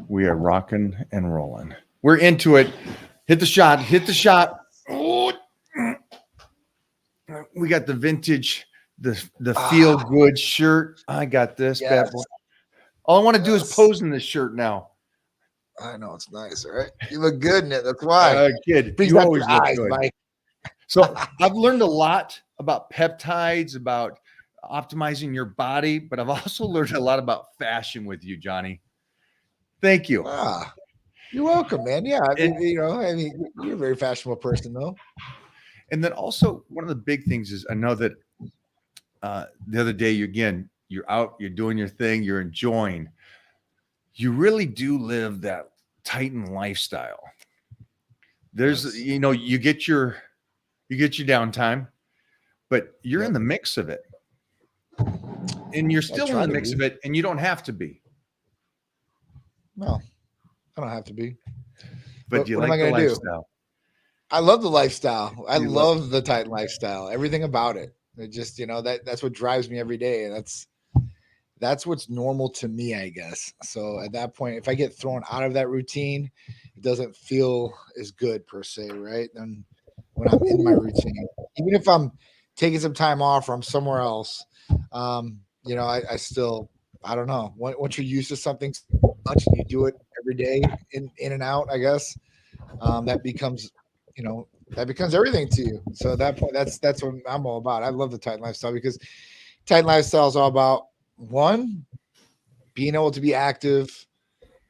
We are rocking and rolling. We're into it. Hit the shot. Hit the shot. Oh, we got the vintage, the feel good shirt. I got this bad Yes. boy. All I want to do is Yes. pose in this shirt now. I know it's nice, all right? You look good in it. That's why. Kid, Brings you back always your look eyes, good. Mike. So I've learned a lot about peptides, about optimizing your body, but I've also learned a lot about fashion with you, Johnny. Thank you. You're welcome, man. Yeah, I And, mean, you're a very fashionable person, though. and then also one of the big things is I know that the other day, you're out, you're doing your thing, you're enjoying. You really do live that Titan lifestyle. There's, Yes. you get your downtime, but you're in Yep. the mix of it. And you're I still in try the to mix be. of it, and you don't have to be. No, I don't have to be. But do you What am I like the going to do? lifestyle? I love the lifestyle. I You love love the Titan lifestyle. Everything about it. It just, that's what drives me every day. And that's what's normal to me, I guess. So at that point, if I get thrown out of that routine, it doesn't feel as good per se, right? And when I'm in my routine, even if I'm taking some time off or I'm somewhere else, I still, I don't know. Once you're used to something so much and you do it every day in and out, I guess, that becomes, that becomes everything to you. So at that point, that's what I'm all about. I love the Titan lifestyle because Titan lifestyle is all about one, being able to be active,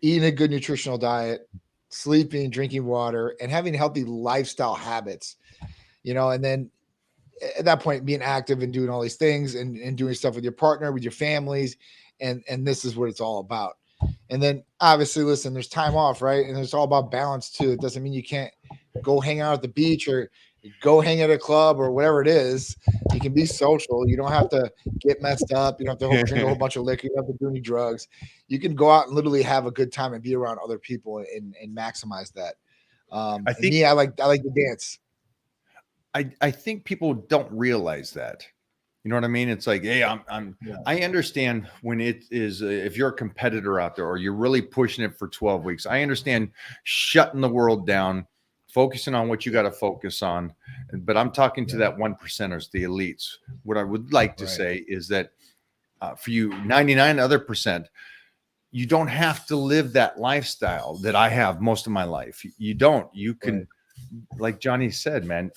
eating a good nutritional diet, sleeping, drinking water, and having healthy lifestyle habits. And then at that point, being active and doing all these things and doing stuff with your partner, with your families, and this is what it's all about. And then obviously, listen, there's time off, right? And it's all about balance too. It doesn't mean you can't go hang out at the beach or go hang at a club or whatever it is. You can be social. You don't have to get messed up. You don't have to drink a whole it. bunch of liquor. You don't have to do any drugs. You can go out and literally have a good time and be around other people and maximize that. I And think me, I like to dance. I think people don't realize that. You know what I mean? It's like, hey, Yeah. I understand when it is if you're a competitor out there or you're really pushing it for 12 weeks. I understand shutting the world down, focusing on what you got to focus on. But I'm talking to that 1%ers, the elites. What I would like to Right. say is that for you 99 other percent, you don't have to live that lifestyle that I have most of my life. You don't. You can, Right. like Johnny said, man,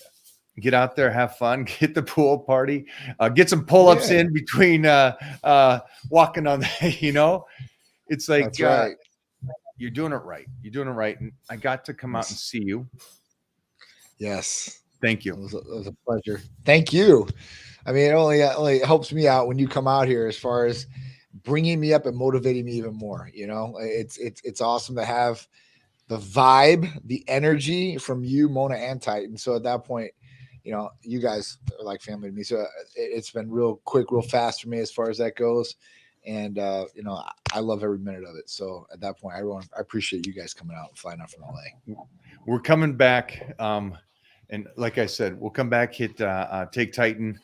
get out there, have fun, get the pool party, get some pull-ups Yeah. in between walking on the, it's like That's right. you're doing it right. You're doing it right. And I got to come out and Yes. see you. Yes. Thank you. It was a pleasure. Thank you. I mean, it only helps me out when you come out here as far as bringing me up and motivating me even more. It's awesome to have the vibe, the energy from you, Mona, and Titan. So at that point, you guys are like family to me. So it's been real quick, real fast for me as far as that goes. And I love every minute of it. So at that point, I appreciate you guys coming out and flying out from LA. We're coming back. And like I said, we'll come back, hit take Titan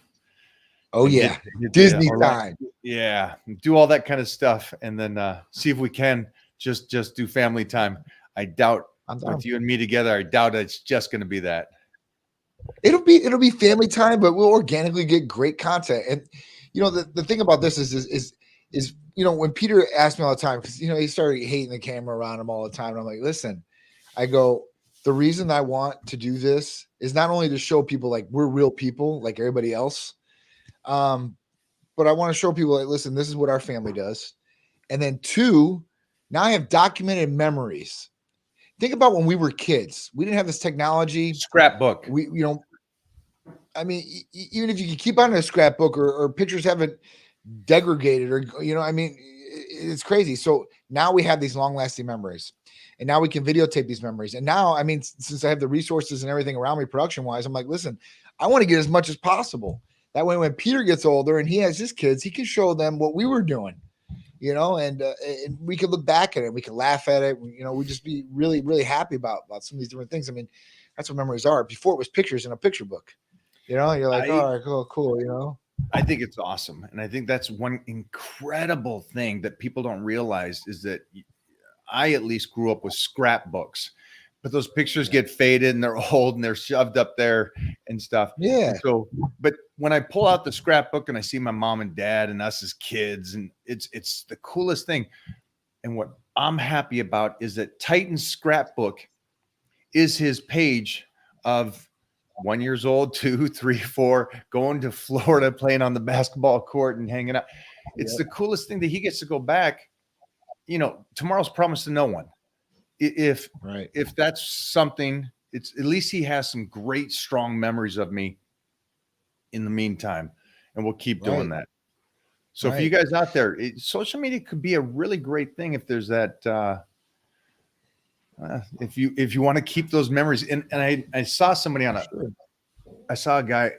Oh and yeah, hit the Disney Orlando. time. Yeah, do all that kind of stuff, and then see if we can just do family time. I doubt I'm down. with you and me together. I doubt it's just going to be that. It'll be family time, but we'll organically get great content. And the thing about this is when Peter asked me all the time, because he started hating the camera around him all the time. And I'm like, listen, I go, the reason I want to do this is not only to show people like we're real people like everybody else, but I want to show people like, listen, this is what our family does. And then two, now I have documented memories. Think about when we were kids. We didn't have this technology. Scrapbook. I mean, even if you can keep on a scrapbook or pictures haven't degraded or, it's crazy. So now we have these long lasting memories and now we can videotape these memories. And now, I mean, since I have the resources and everything around me production wise, I'm like, listen, I want to get as much as possible. That way, when Peter gets older and he has his kids, he can show them what we were doing, and we can look back at it. We can laugh at it. We just be really, really happy about some of these different things. I mean, that's what memories are. Before it was pictures in a picture book. You're like, all right, cool. I think it's awesome. And I think that's one incredible thing that people don't realize is that I at least grew up with scrapbooks, but those pictures get faded and they're old and they're shoved up there and stuff. Yeah. And so, but when I pull out the scrapbook and I see my mom and dad and us as kids, and it's the coolest thing. And what I'm happy about is that Titan's scrapbook is his page of 1 year old, 2, 3, 4, going to Florida, playing on the basketball court and hanging out. It's the coolest thing that he gets to go back. You know, tomorrow's promised to no one. If that's something, it's at least he has some great, strong memories of me in the meantime, and we'll keep doing that. So for you guys out there, social media could be a really great thing if there's that. If you want to keep those memories, and I saw somebody I saw a guy,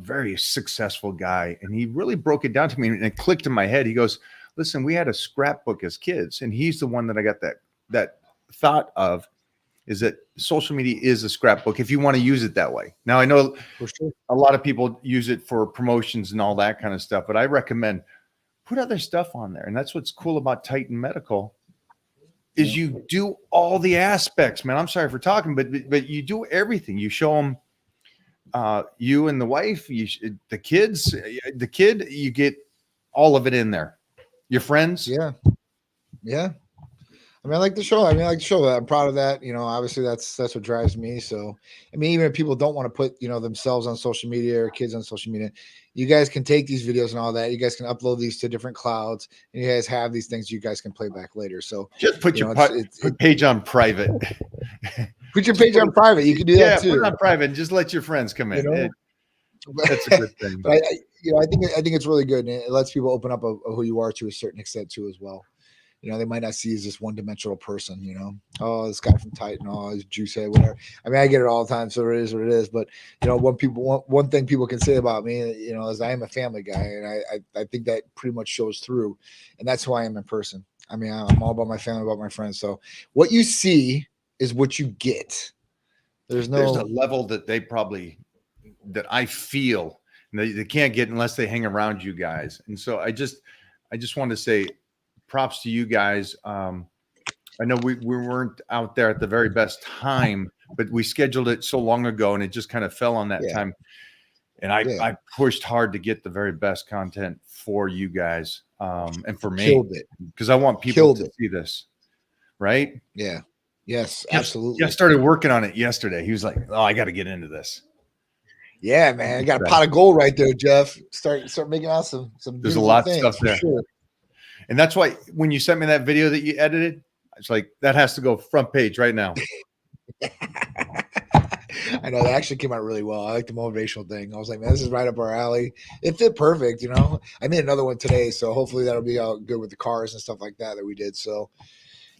very successful guy, and he really broke it down to me, and it clicked in my head. He goes, "Listen, we had a scrapbook as kids," and he's the one that I got that thought of, is that social media is a scrapbook if you want to use it that way. Now I know a lot of people use it for promotions and all that kind of stuff, but I recommend put other stuff on there, and that's what's cool about Titan Medical. Is you do all the aspects, man. I'm sorry for talking, but you do everything. You show them, you and the wife, the kids, the kid, you get all of it in there. Your friends, yeah. I mean, I like the show. I'm proud of that. You know, obviously that's what drives me. So, I mean, even if people don't want to put, you know, themselves on social media or kids on social media, you guys can take these videos and all that. You guys can upload these to different clouds, and you guys have these things you guys can play back later. So just put your page on private. Put your page on private. You can do that too. Put it on private and just let your friends come in. You know? That's a good thing. But I think it's really good, and it lets people open up of who you are to a certain extent too, as well. You know, they might not see you as this one-dimensional person, you know. Oh, this guy from Titan, oh, his juice head, whatever. I mean, I get it all the time, so it is what it is. But, you know, one thing people can say about me, you know, is I am a family guy, and I think that pretty much shows through. And that's who I am in person. I mean, I'm all about my family, about my friends. So what you see is what you get. There's a level that that I feel they can't get unless they hang around you guys. And so I just want to say props to you guys. I know we weren't out there at the very best time, but we scheduled it so long ago and it just kind of fell on that time. And I pushed hard to get the very best content for you guys, and for me, because I want people to see this. Right. Yeah. Yes, absolutely. I started working on it yesterday. He was like, "Oh, I got to get into this." Yeah, man. I got a pot of gold right there, Jeff. Start making out some. There's a lot of stuff there. Sure. And that's why when you sent me that video that you edited, it's like, that has to go front page right now. I know that actually came out really well. I like the motivational thing. I was like, man, this is right up our alley. It fit perfect, you know. I made another one today, so hopefully that'll be all good with the cars and stuff like that we did. So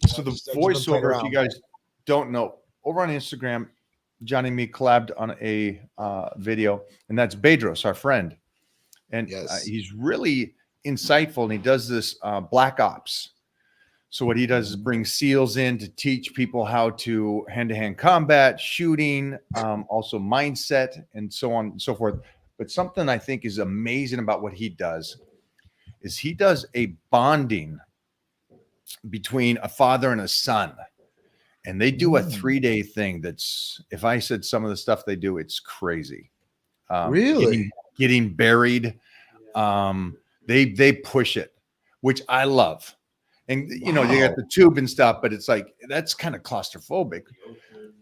the voiceover, if you guys don't know, over on Instagram, Johnny and me collabed on a video, and that's Bedros, our friend. And he's really insightful, and he does this Black Ops. So what he does is bring SEALs in to teach people how to hand-to-hand combat, shooting, also mindset, and so on and so forth. But something I think is amazing about what he does is he does a bonding between a father and a son. And they do a 3-day thing that's, if I said some of the stuff they do, it's crazy. Really? Getting buried. They push it, which I love. And, you know, you got the tube and stuff, but it's like, that's kind of claustrophobic.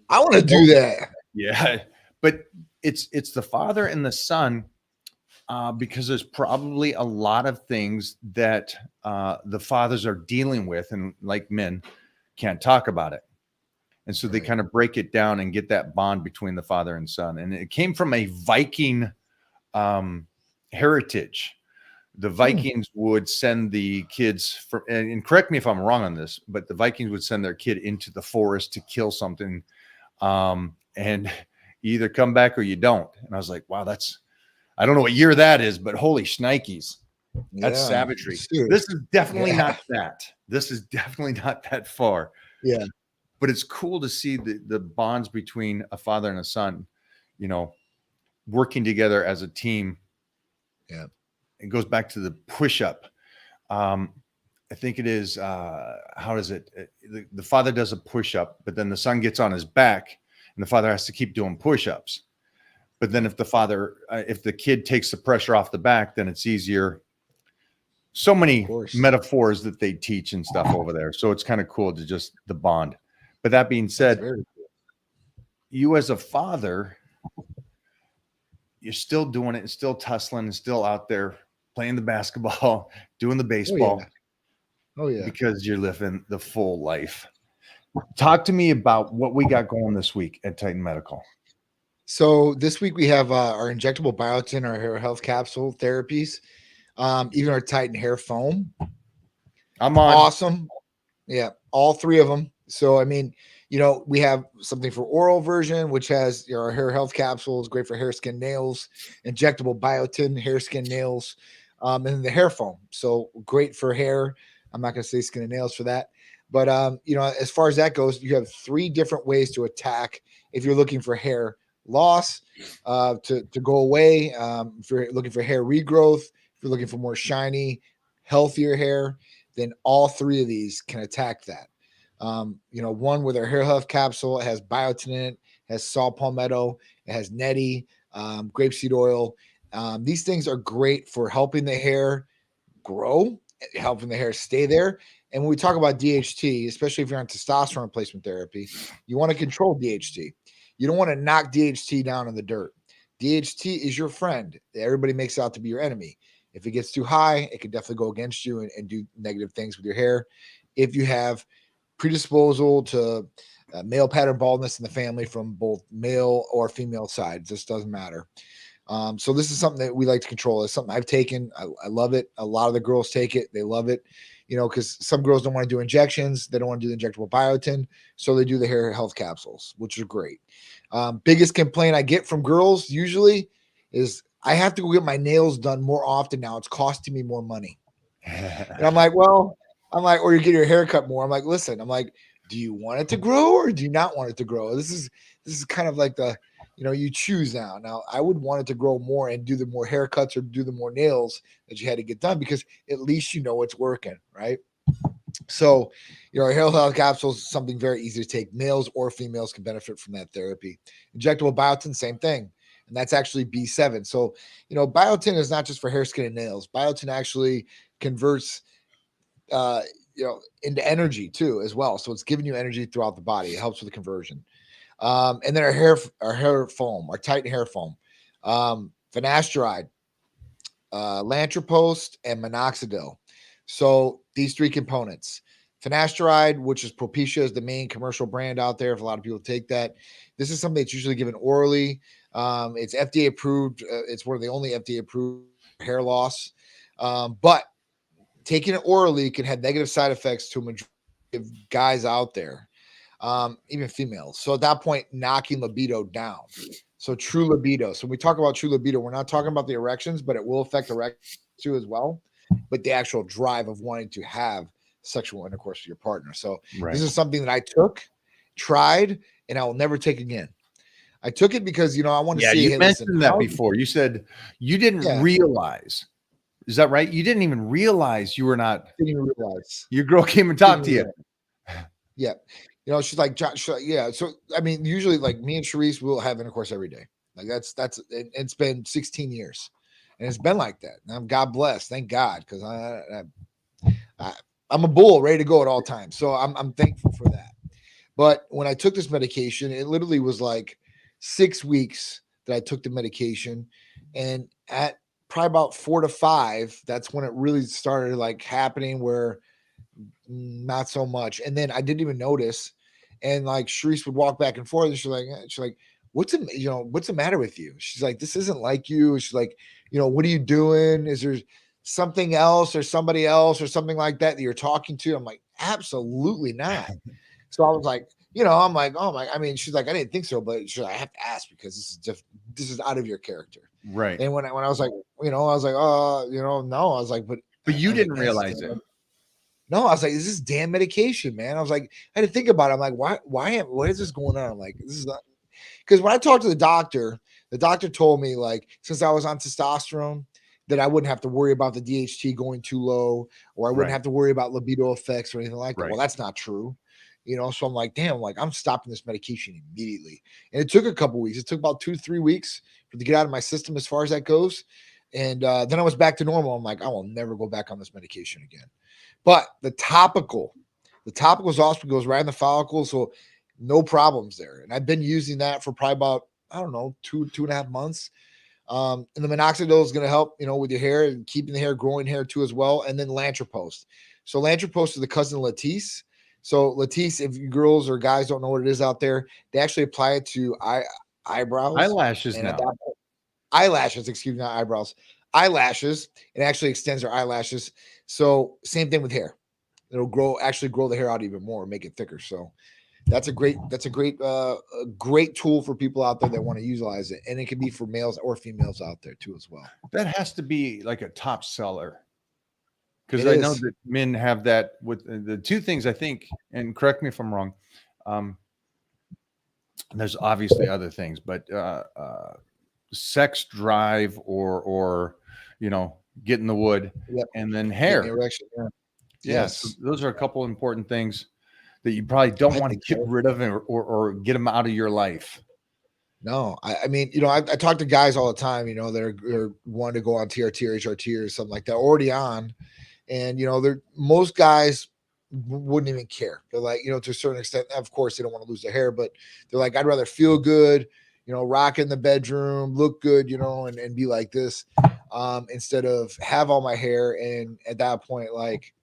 I want to do that. Yeah. But it's the father and the son, because there's probably a lot of things that the fathers are dealing with, and like men can't talk about it. And so they kind of break it down and get that bond between the father and son. And it came from a Viking heritage. The Vikings would send the kids and correct me if I'm wrong on this, but the Vikings would send their kid into the forest to kill something. And you either come back or you don't. And I was like, wow, I don't know what year that is, but holy shnikes. That's savagery. This is definitely not that. This is definitely not that far. Yeah. But it's cool to see the bonds between a father and a son, you know, working together as a team. Yeah. It goes back to the push-up. I think it is, how is it? The father does a push-up, but then the son gets on his back and the father has to keep doing push-ups. But then if if the kid takes the pressure off the back, then it's easier. So many metaphors that they teach and stuff over there. So it's kind of cool to just the bond. But that being said, you as a father, you're still doing it and still tussling and still out there playing the basketball, doing the baseball. Oh yeah. Because you're living the full life. Talk to me about what we got going this week at Titan Medical. So this week we have our injectable biotin, our hair health capsule therapies, even our Titan hair foam. I'm on. Awesome. Yeah, all three of them. So I mean, we have something for oral version, which has our hair health capsules, great for hair, skin, nails, injectable biotin, hair, skin, nails, and then the hair foam. So great for hair. I'm not going to say skin and nails for that. But, as far as that goes, you have 3 different ways to attack if you're looking for hair loss to go away. If you're looking for hair regrowth, if you're looking for more shiny, healthier hair, then all 3 of these can attack that. One with our hair health capsule, it has biotin in it, has saw palmetto, it has neti, grapeseed oil. These things are great for helping the hair grow, helping the hair stay there. And when we talk about DHT, especially if you're on testosterone replacement therapy, you want to control DHT. You don't want to knock DHT down in the dirt. DHT is your friend. Everybody makes it out to be your enemy. If it gets too high, it can definitely go against you and do negative things with your hair. If you have predisposal to male pattern baldness in the family from both male or female sides, this doesn't matter. So this is something that we like to control. It's something I've taken. I love it. A lot of the girls take it. They love it, because some girls don't want to do injections. They don't want to do the injectable biotin. So they do the hair health capsules, which are great. Biggest complaint I get from girls usually is I have to go get my nails done more often now. It's costing me more money. And I'm like, or you get your hair cut more. I'm like, listen, do you want it to grow or do you not want it to grow? This is kind of like you choose now. Now, I would want it to grow more and do the more haircuts or do the more nails that you had to get done because at least it's working, right? So, our hair health capsules is something very easy to take. Males or females can benefit from that therapy. Injectable biotin, same thing. And that's actually B7. So, biotin is not just for hair, skin, and nails. Biotin actually converts, into energy too, as well. So it's giving you energy throughout the body. It helps with the conversion. And then our hair foam, our Titan hair foam, finasteride, lantropost, and minoxidil. So these 3 components. Finasteride, which is Propecia, is the main commercial brand out there. If a lot of people take that, this is something that's usually given orally. It's FDA approved. It's one of the only FDA approved hair loss. But taking it orally can have negative side effects to a majority of guys out there. Even females. So at that point, knocking libido down. So true libido. So when we talk about true libido, we're not talking about the erections, but it will affect erections too as well. But the actual drive of wanting to have sexual intercourse with your partner. So This is something that I tried, and I will never take again. I took it because, I want to see. You mentioned that before. You said you didn't realize. Is that right? You didn't even realize you were not. Didn't even realize. Your girl came and talked to you. Yeah. She's like, yeah. So, I mean, usually like me and Sharice will have intercourse every day. Like it's been 16 years and it's been like that. And God bless. Thank God. Cause I'm a bull ready to go at all times. So I'm thankful for that. But when I took this medication, it literally was like 6 weeks that I took the medication. And at probably about 4 to 5, that's when it really started like happening where not so much. And then I didn't even notice. And like Sharice would walk back and forth, and she's like, what's the matter with you? She's like, this isn't like you. She's like, what are you doing? Is there something else or somebody else or something like that you're talking to? I'm like, absolutely not. So I was like, I'm like, oh my, I mean, she's like, I didn't think so, but she's like, I have to ask because this is out of your character. Right. And when I was like, I was like, no, I was like, but you didn't realize it. No, I was like, this is damn medication, man. I was like, I had to think about it. I'm like, what is this going on? I'm like, this is not, because when I talked to the doctor told me like, since I was on testosterone, that I wouldn't have to worry about the DHT going too low, or I wouldn't Right. have to worry about libido effects or anything like that. Right. Well, that's not true. So I'm like, damn, like I'm stopping this medication immediately. And it took a couple weeks. It took about 2 to 3 weeks for it to get out of my system as far as that goes. And then I was back to normal. I'm like, I will never go back on this medication again. But the topicals also goes right in the follicle. So no problems there. And I've been using that for probably about, I don't know, 2.5 months. And the minoxidil is going to help, with your hair and keeping the hair, growing hair too as well. And then Lantrapost. So Lantrapost is the cousin of Latisse. So Latisse, if you girls or guys don't know what it is out there, they actually apply it to eyebrows. Eyelashes And now. at that point, eyelashes, excuse me, not eyebrows, eyelashes. It actually extends their eyelashes. So same thing with hair. It'll actually grow the hair out even more, make it thicker. So that's a great tool for people out there that want to utilize it. And it can be for males or females out there too, as well. That has to be like a top seller. Because It I know is. that men have that with the two things I think, and correct me if I'm wrong. There's obviously other things, but sex drive or get in the wood, Yep. and then Getting hair. erection, yeah. Yeah, Yes. so those are a couple important things that you probably don't I want to think get so. rid of or get them out of your life. No, I mean, I talk to guys all the time, that are wanting to go on TRT or HRT or something like that, already on. And, most guys wouldn't even care. They're like, to a certain extent, of course, they don't want to lose their hair, but they're like, I'd rather feel good, rock in the bedroom, look good, and be like this, instead of have all my hair. And at that point, like,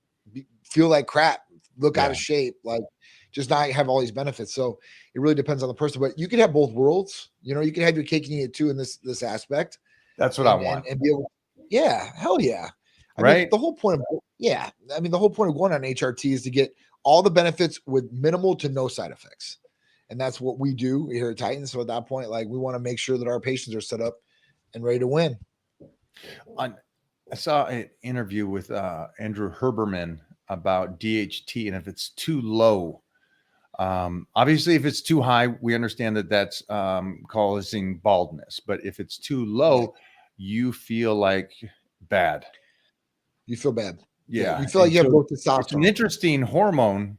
feel like crap, look out of shape, like just not have all these benefits. So it really depends on the person, but you can have both worlds. You can have your cake and eat it too in this aspect. That's what I want. And be able, yeah, hell yeah. I mean, Right? the whole point of going on HRT is to get all the benefits with minimal to no side effects. And that's what we do here at Titan. So at that point, like, we want to make sure that our patients are set up and ready to win. I saw an interview with Andrew Herberman about DHT, and if it's too low, obviously if it's too high, we understand that that's causing baldness. But if it's too low, you feel like bad. You feel bad. Yeah, you feel like you have both it's an testosterone. interesting hormone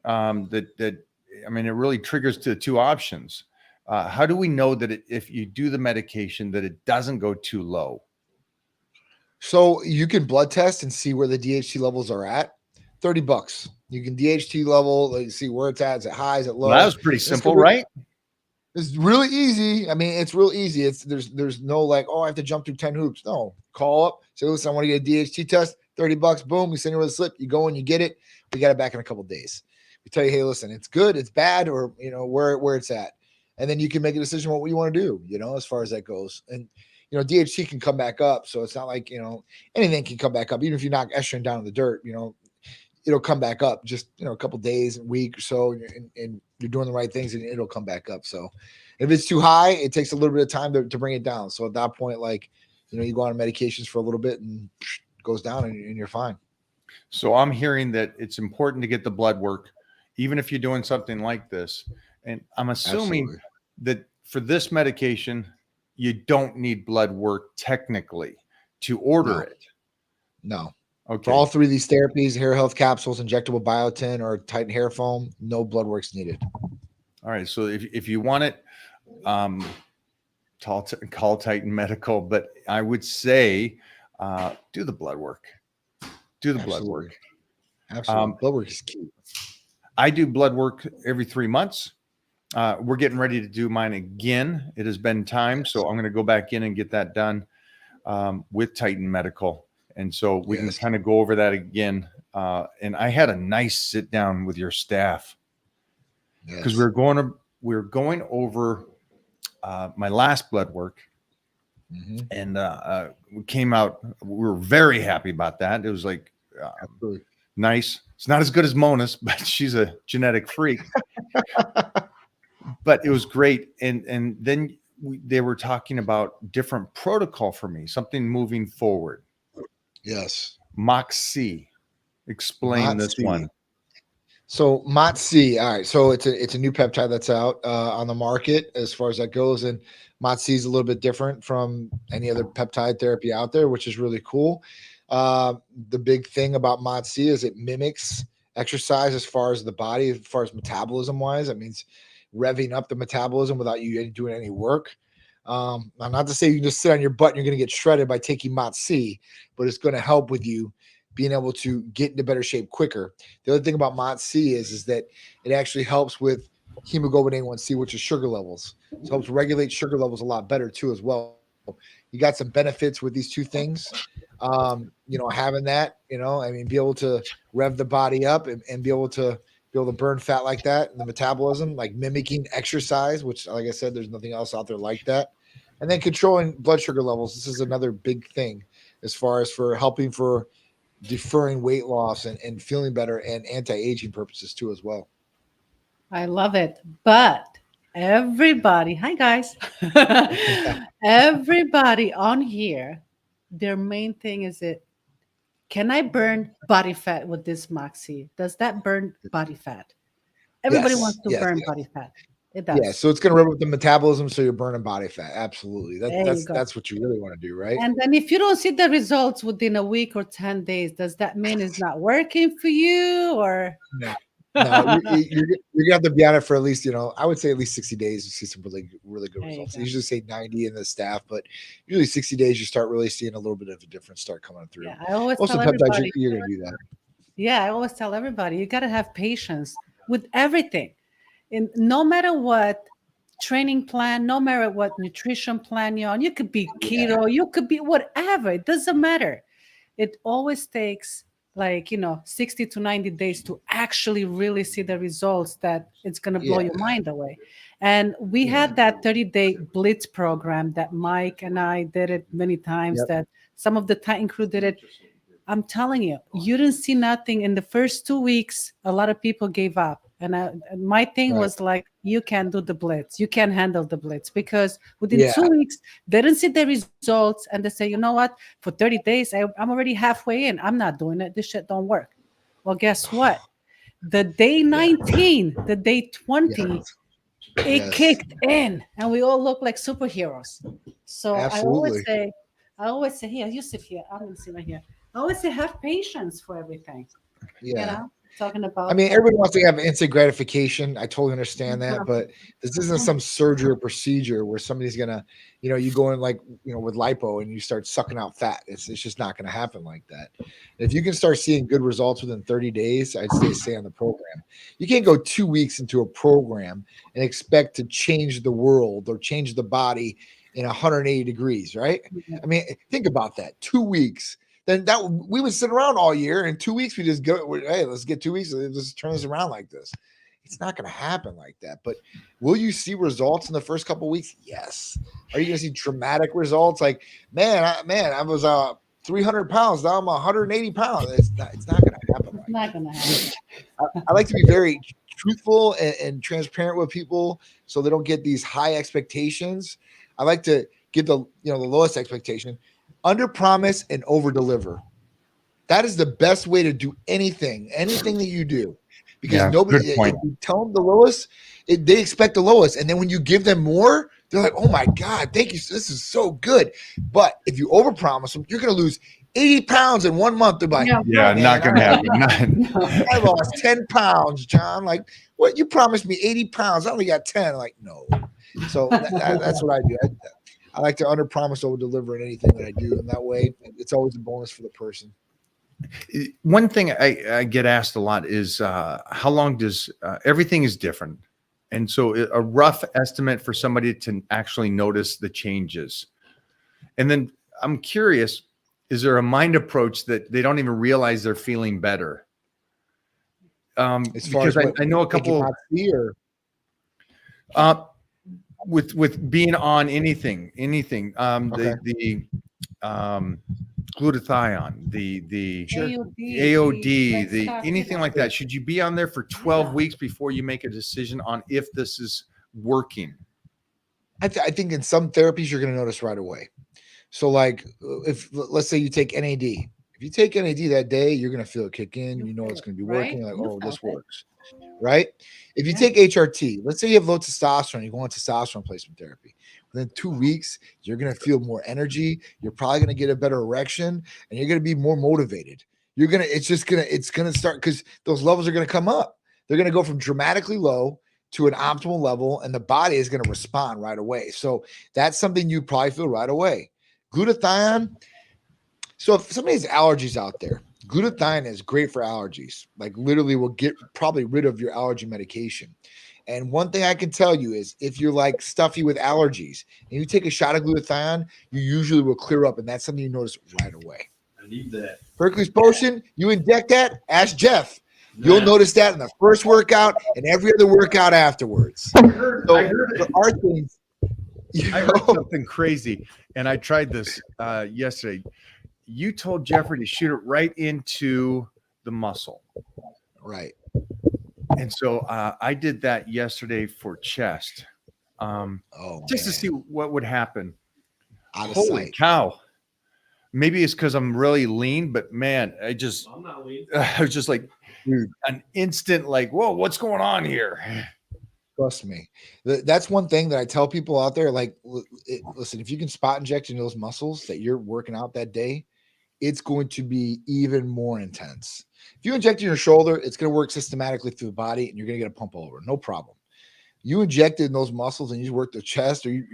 that I mean, it really triggers to two options. How do we know that if you do the medication that it doesn't go too low? So you can blood test and see where the DHT levels are at. $30. You can DHT level, like, see where it's at. Is it high? Is it low? Well, that was pretty simple, right? It's really easy. I mean, it's real easy. There's no like, oh, I have to jump through 10 hoops. No, call up, say, listen, I want to get a DHT test, $30. Boom, we send you with a slip. You go and you get it. We got it back in a couple of days. We tell you, hey, listen, it's good, it's bad, or where it's at, and then you can make a decision what you want to do. As far as that goes, and DHT can come back up, so it's not like anything can come back up, even if you knock estrogen down in the dirt. It'll come back up just a couple days, a week or so, and you're doing the right things, and it'll come back up. So if it's too high, it takes a little bit of time to bring it down. So at that point, like, you go on medications for a little bit and it goes down, and you're fine. So I'm hearing that it's important to get the blood work, even if you're doing something like this. And I'm assuming Absolutely. that for this medication, you don't need blood work technically to order it. No. Okay. For all three of these therapies, hair health capsules, injectable biotin, or Titan hair foam, no blood work's needed. All right. So if you want it, call Titan Medical, but I would say do the blood work. Do the blood work. Absolutely. Blood work is key. I do blood work every 3 months. We're getting ready to do mine again. It has been time, so I'm going to go back in and get that done with Titan Medical. And so we can kind of go over that again. And I had a nice sit down with your staff because we were going over my last blood work, and we came out. We were very happy about that. It was like nice. It's not as good as Mona's, but she's a genetic freak. But it was great. And then they were talking about different protocol for me, something moving forward. Yes. Moxie. Explain this one. So MOTS-c, all right. So it's a new peptide that's out on the market as far as that goes. And MOTS is a little bit different from any other peptide therapy out there, which is really cool. The big thing about MOTS is it mimics exercise as far as the body, as far as metabolism wise. That means revving up the metabolism without you doing any work. Now, not to say you can just sit on your butt and you're going to get shredded by taking MOTS-c, but it's going to help with you being able to get into better shape quicker. The other thing about MOTS-c is that it actually helps with hemoglobin A1C, which is sugar levels. So it helps regulate sugar levels a lot better too as well. You got some benefits with these two things. Having that, I mean, be able to rev the body up and be able to burn fat like that, and the metabolism, like mimicking exercise, which, like I said, there's nothing else out there like that. And then controlling blood sugar levels. This is another big thing as far as for helping for deferring weight loss and feeling better and anti-aging purposes too as well. I love it. But everybody, hi guys. Everybody on here, their main thing is it, can I burn body fat with this Moxie? Does that burn body fat? Everybody Yes, wants to yes, burn yes. body fat. It does. Yeah, so it's going to rub up the metabolism, so you're burning body fat. Absolutely, There you that's go. that's what you really want to do, right? And then if you don't see the results within a week or 10 days, does that mean it's not working for you? Or No, you're gonna have to be on it for at least, I would say at least 60 days to see some really, really good There you results. go. I usually say 90 in the staff, but usually 60 days you start really seeing a little bit of a difference start coming through. yeah, I always Most tell of the peptides, everybody. you're gonna do that. Yeah, I always tell everybody you got to have patience with everything. And no matter what training plan, no matter what nutrition plan you're on, you could be Yeah. keto, you could be whatever, it doesn't matter. It always takes 60 to 90 days to actually really see the results that it's going to blow Yeah. your mind away. And we had that 30-day blitz program that Mike and I did it many times, Yep. that some of the Titan crew did it. I'm telling you, you didn't see nothing in the first 2 weeks. A lot of people gave up. And my thing Right. was like, you can't do the blitz. You can't handle the blitz, because within Yeah. 2 weeks, they didn't see the results. And they say, you know what? For 30 days, I'm already halfway in. I'm not doing it. This shit don't work. Well, guess what? The day 19, the day 20, Yes. it Yes. kicked in, and we all look like superheroes. So Absolutely. I always say, here, you sit here. I'm gonna sit right here. I always say, have patience for everything. Yeah. Talking about. I mean, everybody wants to have instant gratification. I totally understand that, but this isn't some surgery or procedure where somebody's gonna, you go in like, with lipo and you start sucking out fat. It's just not gonna happen like that. If you can start seeing good results within 30 days, I'd stay on the program. You can't go 2 weeks into a program and expect to change the world or change the body in 180 degrees, right? I mean, think about that. 2 weeks. Then we would sit around all year. In 2 weeks, we just go, hey, let's get 2 weeks. Let's turn this around like this. It's not going to happen like that. But will you see results in the first couple of weeks? Yes. Are you going to see dramatic results? Like, I was 300 pounds. Now I'm 180 pounds. It's not going to happen. It's not going to happen. I like to be very truthful and transparent with people so they don't get these high expectations. I like to give the lowest expectation. Under promise and over deliver. That is the best way to do anything that you do, because nobody, if you tell them the lowest, they expect the lowest. And then when you give them more, they're like, oh my God, thank you. This is so good. But if you over promise them, you're going to lose 80 pounds in 1 month. They're like, yeah, not going to happen. I lost 10 pounds, John. Like, what? You promised me 80 pounds. I only got 10. I'm like, no. So that's what I do. I like to under promise, over deliver in anything that I do. And that way it's always a bonus for the person. One thing I get asked a lot is how long does everything is different. And so a rough estimate for somebody to actually notice the changes. And then I'm curious, is there a mind approach that they don't even realize they're feeling better? As far because as I know a couple with being on anything, Okay. the glutathione, the AOD, the anything like that. Should you be on there for 12 weeks before you make a decision on if this is working? I think in some therapies you're going to notice right away. So like if let's say you take NAD, if you take NAD that day, you're going to feel it kick in. You know it's going to be working. Right? Like, You oh, this felt it. works. Right? If you take HRT, let's say you have low testosterone, you go on testosterone replacement therapy. Then 2 weeks, you're going to feel more energy. You're probably going to get a better erection, and you're going to be more motivated. It's going to start, because those levels are going to come up. They're going to go from dramatically low to an optimal level, and the body is going to respond right away. So that's something you probably feel right away. Glutathione. So if somebody has allergies out there, glutathione is great for allergies. Like literally will get probably rid of your allergy medication. And one thing I can tell you is if you're like stuffy with allergies and you take a shot of glutathione, you usually will clear up. And that's something you notice right away. I need that. Hercules Potion, you inject that, ask Jeff. You'll notice that in the first workout and every other workout afterwards. I heard There are things. I heard something crazy, and I tried this yesterday. You told Jeffrey to shoot it right into the muscle. Right. And so I did that yesterday for chest, just to see what would happen. Out of Holy sight. cow. Maybe it's because I'm really lean, but man, I'm not lean. I was just like an instant, like, whoa, what's going on here? Trust me. That's one thing that I tell people out there. Like, listen, if you can spot inject into those muscles that you're working out that day, it's going to be even more intense. If you inject in your shoulder, it's going to work systematically through the body and you're going to get a pump over. No problem. You inject in those muscles and you work the chest or you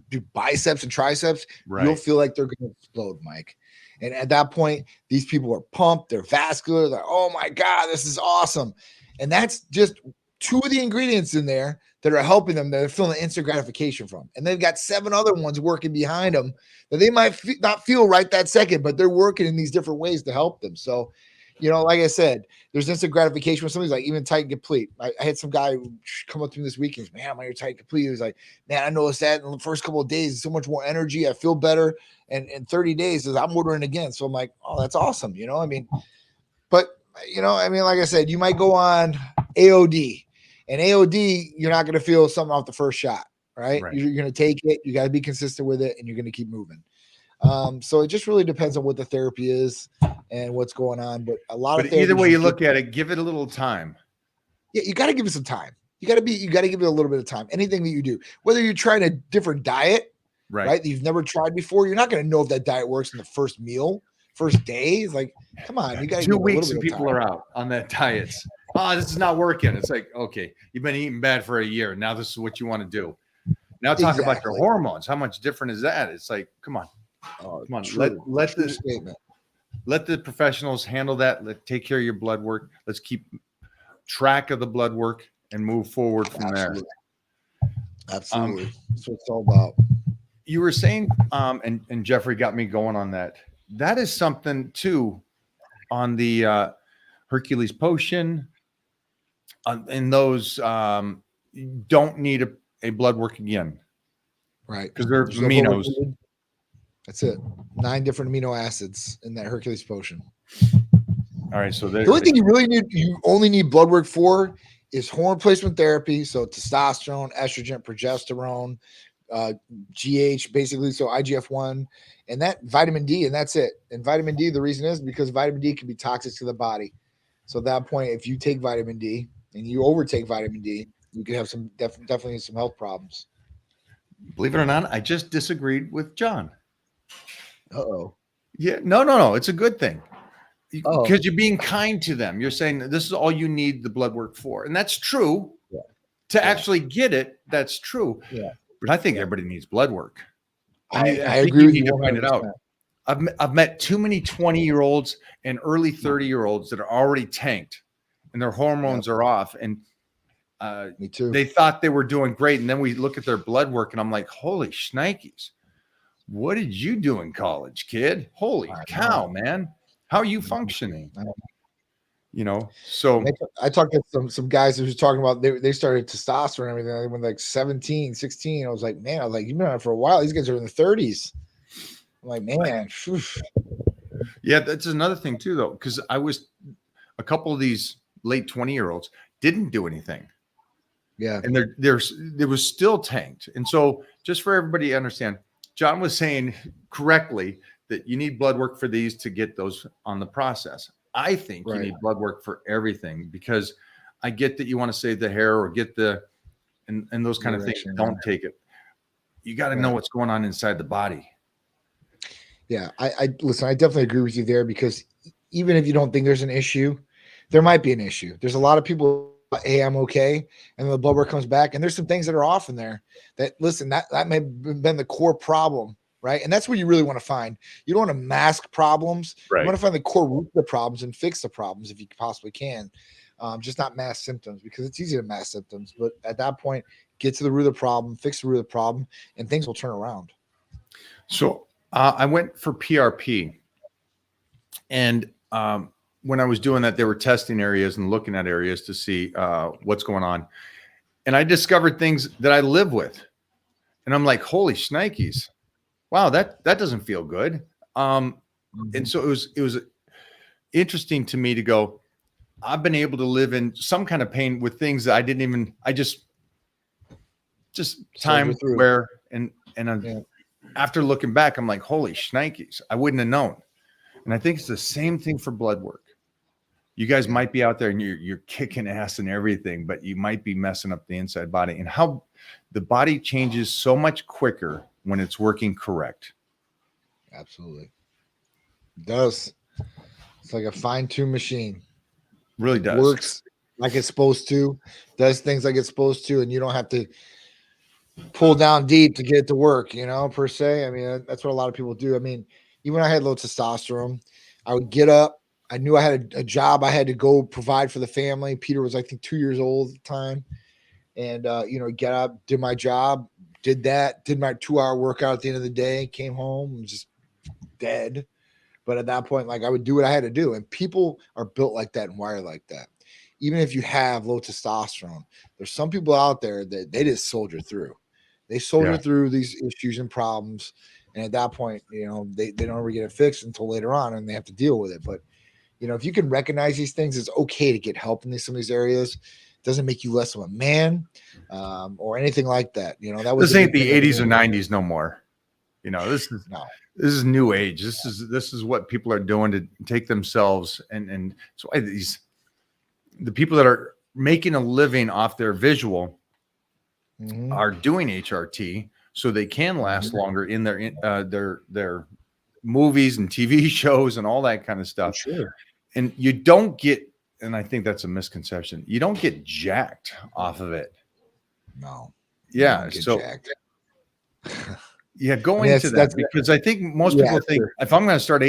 do biceps and triceps, you'll feel like they're going to explode, Mike. And at that point, these people are pumped. They're vascular. They're, oh my God, this is awesome. And that's just two of the ingredients in there that are helping them. They're feeling instant gratification from. And they've got 7 other ones working behind them that they might not feel right that second, but they're working in these different ways to help them. So, you know, like I said, there's instant gratification when somebody's like even tight and complete. I had some guy come up to me this weekend. Man, I'm tight and complete. He was like, man, I noticed that in the first couple of days, so much more energy. I feel better. And in 30 days, I'm ordering again. So I'm like, oh, that's awesome. You know, I mean, but you know, I mean, like I said, you might go on AOD, and AOD, you're not going to feel something off the first shot, right? You're going to take it. You got to be consistent with it, and you're going to keep moving. So it just really depends on what the therapy is and what's going on. But a lot of either way you look at it, give it a little time. Yeah, you got to give it some time. You got to give it a little bit of time. Anything that you do, whether you're trying a different diet, right? That you've never tried before, you're not going to know if that diet works in the first meal, first day. It's like, come on, you got 2 weeks and people are out on that diets. Oh, this is not working. It's like, okay, you've been eating bad for a year. Now this is what you want to do. Now talk about your hormones. How much different is that? It's like, come on. Come on. Let the professionals handle that. Take care of your blood work. Let's keep track of the blood work and move forward from there. Absolutely. That's what it's all about. You were saying, and Jeffrey got me going on that. That is something too on the Hercules Potion. And those don't need a blood work again. Right. Because they're aminos. That's it. 9 different amino acids in that Hercules Potion. All right. So the only thing you only need blood work for is hormone replacement therapy. So testosterone, estrogen, progesterone, GH, basically. So IGF-1 and that vitamin D, and that's it. And vitamin D, the reason is because vitamin D can be toxic to the body. So at that point, if you take vitamin D and you overtake vitamin D, you could have some definitely some health problems. Believe it or not, I just disagreed with John. Uh-oh. Yeah, no. It's a good thing because you're being kind to them. You're saying this is all you need the blood work for. And that's true. Yeah. To actually get it, that's true. Yeah. But I think everybody needs blood work. I agree with you. To find it out. I've met too many 20-year-olds and early 30-year-olds that are already tanked and their hormones are off. And me too. They thought they were doing great. And then we look at their blood work and I'm like, holy shnikes. What did you do in college, kid? Holy cow, man. How are you functioning? You know, so I talked to some guys who was talking about they started testosterone and everything. They went like 17, 16. I was like, man, you've been on it for a while. These guys are in the 30s. I'm like, man. Whew. Yeah, that's another thing too, though, because I was a couple of these late 20-year-olds didn't do anything. Yeah. And there was still tanked. And so just for everybody to understand, John was saying correctly that you need blood work for these to get those on the process. I think you need blood work for everything because I get that you want to save the hair or get and those kind of things. Don't take it. you got to know what's going on inside the body. Yeah, I listen. I definitely agree with you there because even if you don't think there's an issue, there might be an issue. There's a lot of people, hey, I'm okay, and then the blood work comes back, and there's some things that are off in there. That listen, that may have been the core problem, right? And that's what you really want to find. You don't want to mask problems. Right. You want to find the core root of the problems and fix the problems if you possibly can. Just not mask symptoms because it's easy to mask symptoms, but at that point, get to the root of the problem, fix the root of the problem, and things will turn around. So I went for PRP, and when I was doing that, they were testing areas and looking at areas to see what's going on, and I discovered things that I live with, and I'm like, holy shnikes, wow, that doesn't feel good. And so it was interesting to me to go, I've been able to live in some kind of pain with things that I just time through. where and after looking back, I'm like, holy shnikes, I wouldn't have known. And I think it's the same thing for blood work. You guys might be out there and you're kicking ass and everything, but you might be messing up the inside body, and how the body changes so much quicker when it's working correct. Absolutely. It does. It's like a fine-tuned machine. Really does. Works like it's supposed to, does things like it's supposed to, and you don't have to pull down deep to get it to work, per se. I mean, that's what a lot of people do. I mean, even when I had low testosterone, I would get up. I knew I had a job I had to go provide for the family. Peter was, I think, 2 years old at the time. And, get up, did my job, did my 2-hour workout at the end of the day, came home, was just dead. But at that point, like, I would do what I had to do. And people are built like that and wired like that. Even if you have low testosterone, there's some people out there that they just soldier through. They soldier through these issues and problems. And at that point, they don't ever get it fixed until later on, and they have to deal with it. But, if you can recognize these things, it's okay to get help in some of these areas. It doesn't make you less of a man or anything like that. This ain't the 80s or 90s no more. This is new age. This is what people are doing to take themselves. And so the people that are making a living off their visual are doing HRT so they can last longer in their movies and TV shows and all that kind of stuff. Sure. And you don't get, and I think that's a misconception, you don't get jacked off of it. No. Yeah. So go into that, because I think most people think if I'm going to start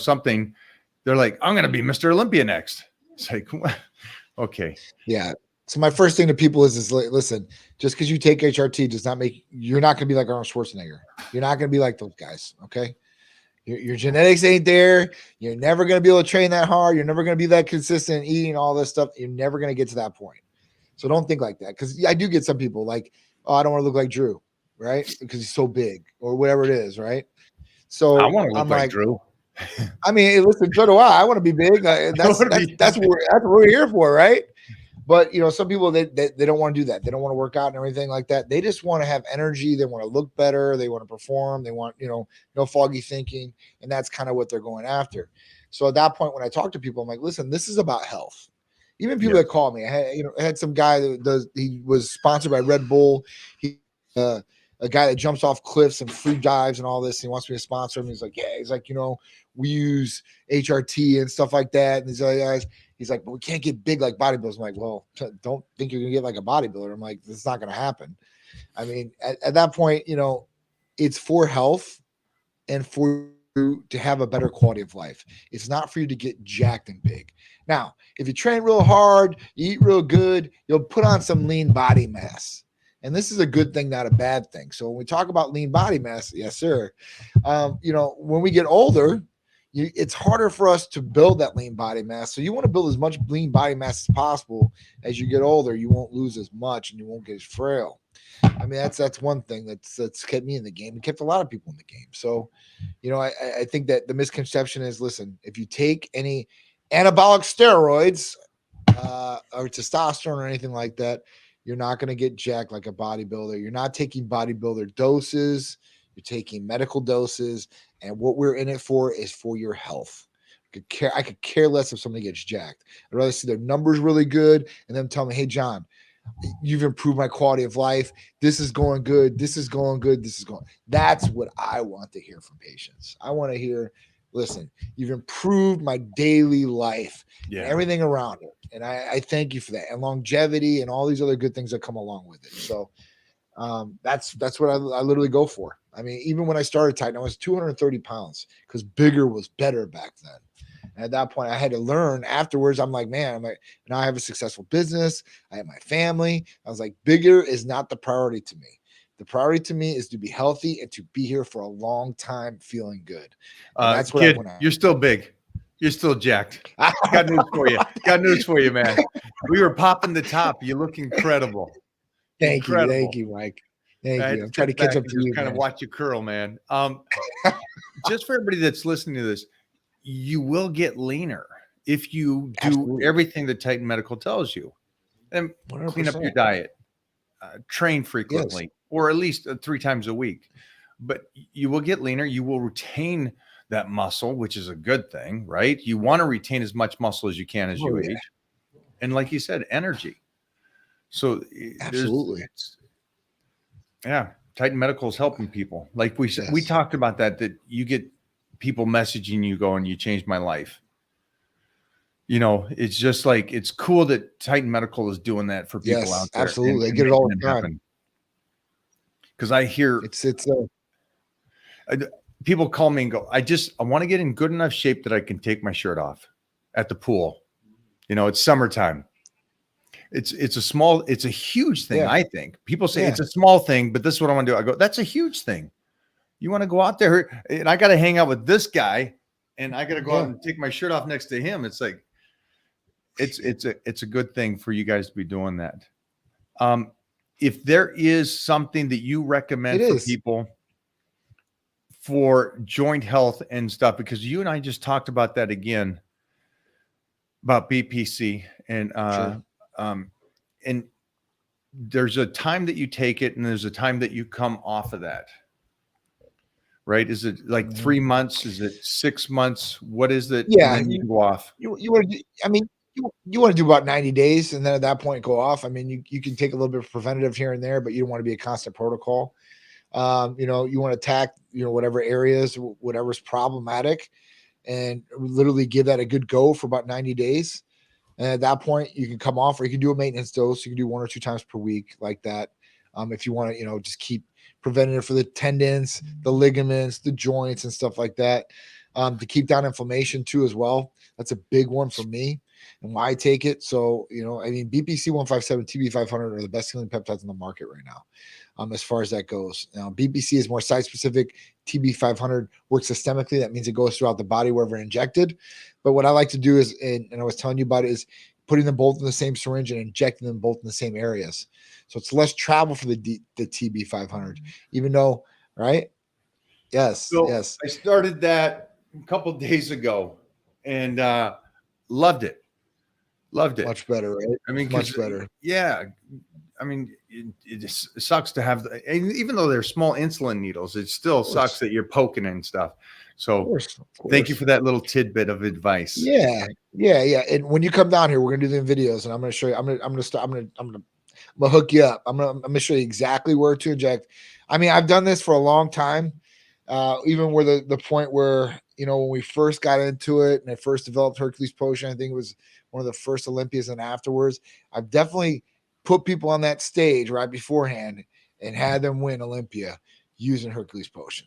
something, they're like, I'm going to be Mr. Olympia next. It's like, okay. Yeah. So my first thing to people is listen, just because you take HRT does not make, you're not going to be like Arnold Schwarzenegger. You're not going to be like those guys. Okay. Your genetics ain't there. You're never going to be able to train that hard. You're never going to be that consistent eating all this stuff. You're never going to get to that point. So don't think like that. Because I do get some people like, oh, I don't want to look like Drew, right? Because he's so big or whatever it is, right? So I want to look like Drew. I mean, listen, so do I. I want to be big. That's what we're here for, right? But some people they don't want to do that. They don't want to work out and everything like that. They just want to have energy. They want to look better. They want to perform. They want no foggy thinking, and that's kind of what they're going after. So at that point, when I talk to people, I'm like, listen, this is about health. Even people that call me, I had some guy he was sponsored by Red Bull. A guy that jumps off cliffs and free dives and all this. And he wants me to sponsor him. He's like, we use HRT and stuff like that. And he's like, but we can't get big like bodybuilders. I'm like, well, don't think you're going to get like a bodybuilder. I'm like, it's not going to happen. I mean, at that point, it's for health and for you to have a better quality of life. It's not for you to get jacked and big. Now, if you train real hard, you eat real good, you'll put on some lean body mass. And this is a good thing, not a bad thing. So when we talk about lean body mass, yes, sir. When we get older, it's harder for us to build that lean body mass. So you want to build as much lean body mass as possible. As you get older, you won't lose as much and you won't get as frail. I mean, that's one thing that's kept me in the game and kept a lot of people in the game. So, I think that the misconception is, listen, if you take any anabolic steroids or testosterone or anything like that, you're not going to get jacked like a bodybuilder. You're not taking bodybuilder doses. You're taking medical doses. And what we're in it for is for your health. I could care less if somebody gets jacked. I'd rather see their numbers really good and them tell me, hey, John, you've improved my quality of life. This is going good. This is going good. This is going. That's what I want to hear from patients. I want to hear, listen, you've improved my daily life and everything around it. And I thank you for that. And longevity and all these other good things that come along with it. So that's what I literally go for. I mean, even when I started Titan, I was 230 pounds because bigger was better back then. And at that point, I had to learn afterwards. I'm like, man, now I have a successful business. I have my family. I was like, bigger is not the priority to me. The priority to me is to be healthy and to be here for a long time feeling good. And that's what kid, I want. You're still big. You're still jacked. Got news for you. Got news for you, man. We were popping the top. You look incredible. Thank you, Mike. Thank you. I'm trying to catch up to you. Kind of watch you curl, man. Just for everybody that's listening to this, you will get leaner if you do everything that Titan Medical tells you. And 100%. Clean up your diet, train frequently, or at least 3 times a week. But you will get leaner. You will retain that muscle, which is a good thing, right? You want to retain as much muscle as you can as you age. And like you said, energy. So absolutely. Titan Medical is helping people. Like we said, we talked about that you get people messaging you going, you changed my life. You know, it's just like, it's cool that Titan Medical is doing that for people out there. Absolutely. I get it all the time. Because I hear people call me and go, I want to get in good enough shape that I can take my shirt off at the pool. You know, it's summertime. It's a huge thing. I think people say it's a small thing, but this is what I want to do. I go, that's a huge thing. You want to go out there and I got to hang out with this guy and I got to go out and take my shirt off next to him. It's like, it's a good thing for you guys to be doing that. If there is something that you recommend for people for joint health and stuff, because you and I just talked about that again, about BPC and there's a time that you take it and there's a time that you come off of that. Right? Is it like 3 months? Is it 6 months? What is it? Yeah, and then you go off. You want to? I mean, you want to do about 90 days, and then at that point go off. I mean, you can take a little bit of preventative here and there, but you don't want to be a constant protocol. You know, you want to attack whatever areas, whatever's problematic, and literally give that a good go for about 90 days. And at that point, you can come off, or you can do a maintenance dose. You can do 1 or 2 times per week, like that. If you want to, just keep preventative for the tendons, the ligaments, the joints, and stuff like that. To keep down inflammation too, as well. That's a big one for me and why I take it. So, I mean, BPC 157, TB 500 are the best healing peptides on the market right now. As far as that goes. Now, BPC is more site specific. TB 500 works systemically. That means it goes throughout the body wherever injected. But what I like to do is, and I was telling you about it, is putting them both in the same syringe and injecting them both in the same areas. So it's less travel for the TB 500, even though, right? Yes. So yes. I started that a couple of days ago and loved it. Much better, right? I mean, much better. Yeah. I mean, it sucks to have, and even though they're small insulin needles, it still sucks that you're poking and stuff. So of course. Thank you for that little tidbit of advice. Yeah. And when you come down here, we're gonna do the videos, and I'm gonna show you. I'm gonna hook you up. I'm gonna show you exactly where to inject. I mean, I've done this for a long time. Even where the point where when we first got into it and I first developed Hercules Potion, I think it was one of the first Olympias, and afterwards, I've definitely put people on that stage right beforehand and had them win Olympia using Hercules Potion.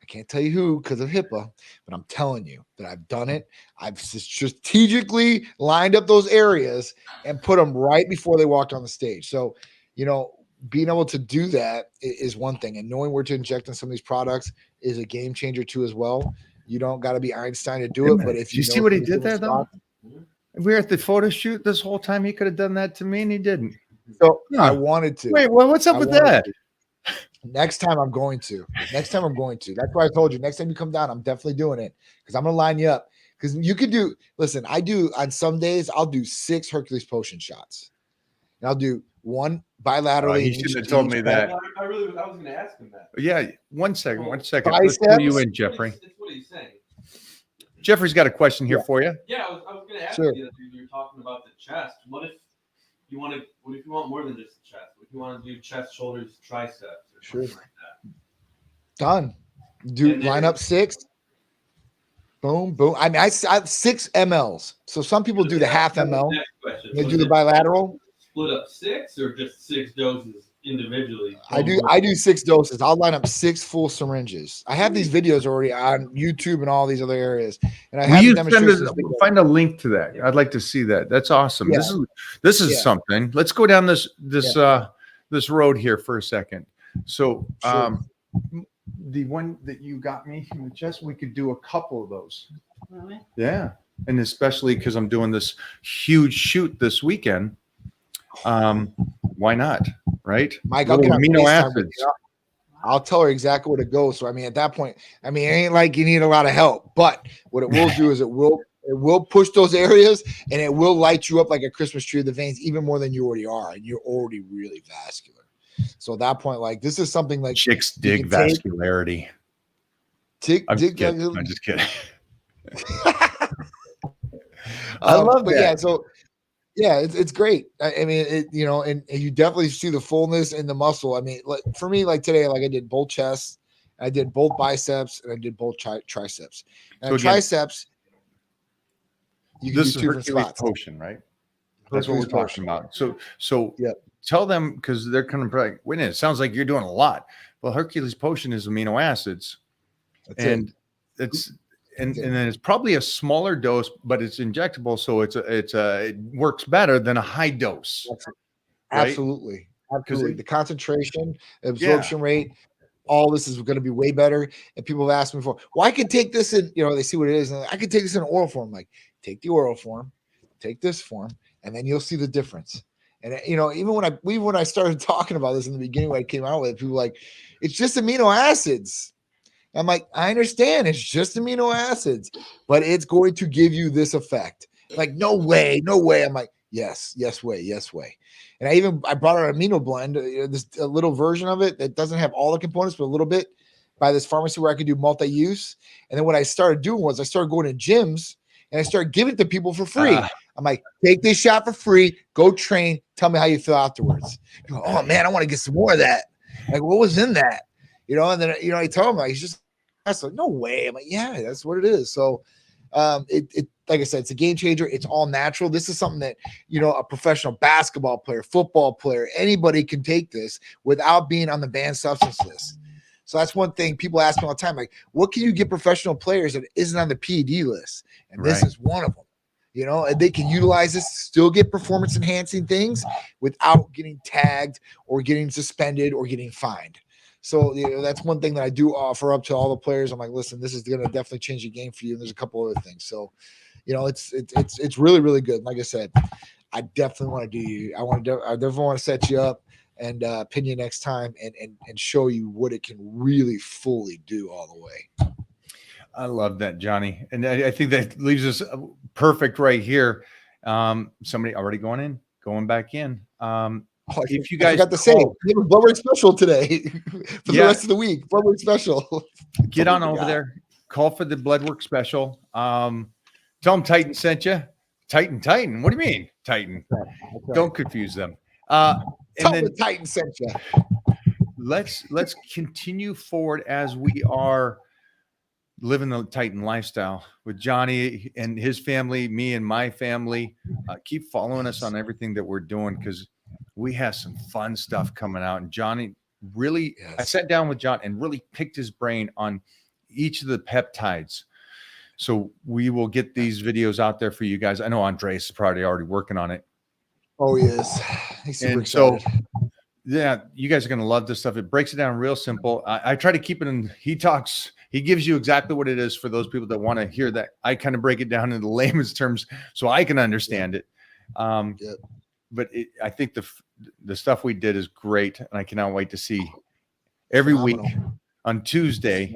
I can't tell you who because of HIPAA, but I'm telling you that I've done it. I've strategically lined up those areas and put them right before they walked on the stage. So, being able to do that is one thing, and knowing where to inject in some of these products is a game changer too as well. You don't got to be Einstein to do it, but if you see what he did there, though? We were at the photo shoot this whole time. He could have done that to me, and he didn't. So I wanted to. Wait, well, what's up with that? Next time I'm going to. That's why I told you. Next time you come down, I'm definitely doing it because I'm gonna line you up. Because you could do. Listen, I do on some days. I'll do 6 Hercules Potion shots, and I'll do 1 bilaterally. He shouldn't have told me that. I was going to ask him that. Yeah, one second. Biceps? Let's pull you in, Jeffrey. That's what he's saying. Jeffrey's got a question here for you. Yeah, I was going to ask Sure. you. You're talking about the chest. What if what if you want more than just the chest? What if you want to do chest, shoulders, triceps, or Sure. something like that? Done. Do And then- line up 6. Boom, boom. I mean, I have 6 mLs. So some people do the half ml. Next question. They So do the is it bilateral. Split up 6 or just 6 doses individually? I do 6 doses. I'll line up 6 full syringes. I have these videos already on YouTube and all these other areas, and I Will have you the send demonstrations. us, find a link to that? I'd like to see that. That's awesome. Yeah. This is Yeah. something. Let's go down this this road here for a second. So Sure. the one that you got me in the chest, we could do a couple of those. Really? Yeah. And especially because I'm doing this huge shoot this weekend. Why not? Right? Mike, I'll Little get on amino FaceTime with acids. you. I'll tell her exactly where to go. So I mean, at that point, I mean, it ain't like you need a lot of help, but what it will do is it will push those areas and it will light you up like a Christmas tree of the veins, even more than you already are, and you're already really vascular. So at that point, like this is something like Chicks dig can take- vascularity. I'm just kidding. I love but that. yeah, so yeah, it's great. I mean, and you definitely see the fullness in the muscle. I mean, like for me, like today, like I did both chests, I did both biceps, and I did both triceps. And So again, triceps, you can This do is 2 different Hercules spots. Potion, right? That's what we're Hercules talking Potion. about. So Yep. tell them, because they're kind of like, wait a minute, it sounds like you're doing a lot. Well, Hercules Potion is amino acids, That's it. and and then it's probably a smaller dose, but it's injectable, so it works better than a high dose. right? Absolutely. Absolutely. it- The concentration, absorption rate, all this is going to be way better. And people have asked me before, well, I could take this in, they see what it is. And I could take this in oral form. Like, take the oral form, take this form, and then you'll see the difference. And even when I started talking about this in the beginning, when I came out with it, people were like, it's just amino acids. I'm like, I understand it's just amino acids, but it's going to give you this effect. Like, no way. I'm like, yes way. And I brought out an amino blend, a little version of it that doesn't have all the components, but a little bit by this pharmacy where I could do multi-use. And then what I started doing was I started going to gyms and I started giving it to people for free. I'm like, take this shot for free, go train, tell me how you feel afterwards. You go, oh man, I want to get some more of that. Like, what was in that? And then I tell him, like, he's just, I was like, no way. I'm like, yeah, that's what it is. So it like I said, it's a game changer. It's all natural. This is something that, a professional basketball player, football player, anybody can take this without being on the banned substance list. So that's one thing people ask me all the time. Like, what can you get professional players that isn't on the PED list? And this Right. is one of them. And they can utilize this, still get performance enhancing things without getting tagged or getting suspended or getting fined. So that's one thing that I do offer up to all the players. I'm like, listen, this is going to definitely change the game for you. And there's a couple other things. So, it's really, really good. Like I said, I definitely want to do you. I definitely want to set you up and pin you next time and show you what it can really fully do all the way. I love that, Johnny. And I think that leaves us perfect right here. Somebody already going back in. If you guys got to say, we have a blood work special today for the rest of the week. Blood work special. get on over there, call for the blood work special. Tell them Titan sent you. Titan. What do you mean, Titan? Don't confuse them. Tell And then the Titan sent you. let's continue forward as we are living the Titan lifestyle with Johnny and his family, me and my family. Keep following us on everything that we're doing, because we have some fun stuff coming out. And Johnny really, I sat down with John and really picked his brain on each of the peptides. So we will get these videos out there for you guys. I know Andres is probably already working on it. Oh, he is. He's super And excited. so, yeah, you guys are going to love this stuff. It breaks it down real simple. I try to keep it in. He gives you exactly what it is for those people that want to hear that. I kind of break it down into layman's terms so I can understand it. But I think the stuff we did is great, and I cannot wait to see every week on Tuesday.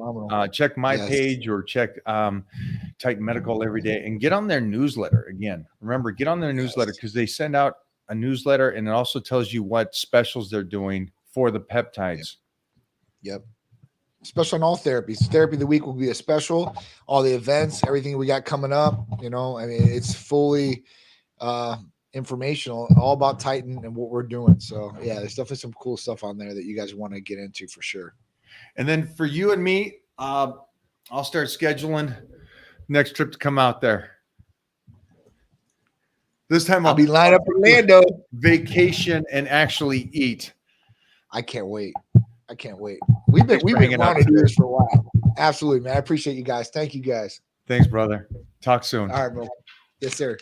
Check my page or check Titan Medical every day and get on their newsletter. Again, remember, get on their newsletter, because they send out a newsletter and it also tells you what specials they're doing for the peptides. Yep. Special on all therapies. Therapy of the week will be a special. All the events, everything we got coming up. I mean, it's fully informational, all about Titan and what we're doing. So yeah, there's definitely some cool stuff on there that you guys want to get into for sure. And then for you and me, I'll start scheduling next trip to come out there. This time I'll be lined up Orlando. vacation and actually eat. I can't wait. I can't wait. We've been hanging out. wanting to do this for a while. Absolutely, man. I appreciate you guys. Thank you guys. Thanks, brother. Talk soon. All right, bro. Yes, sir.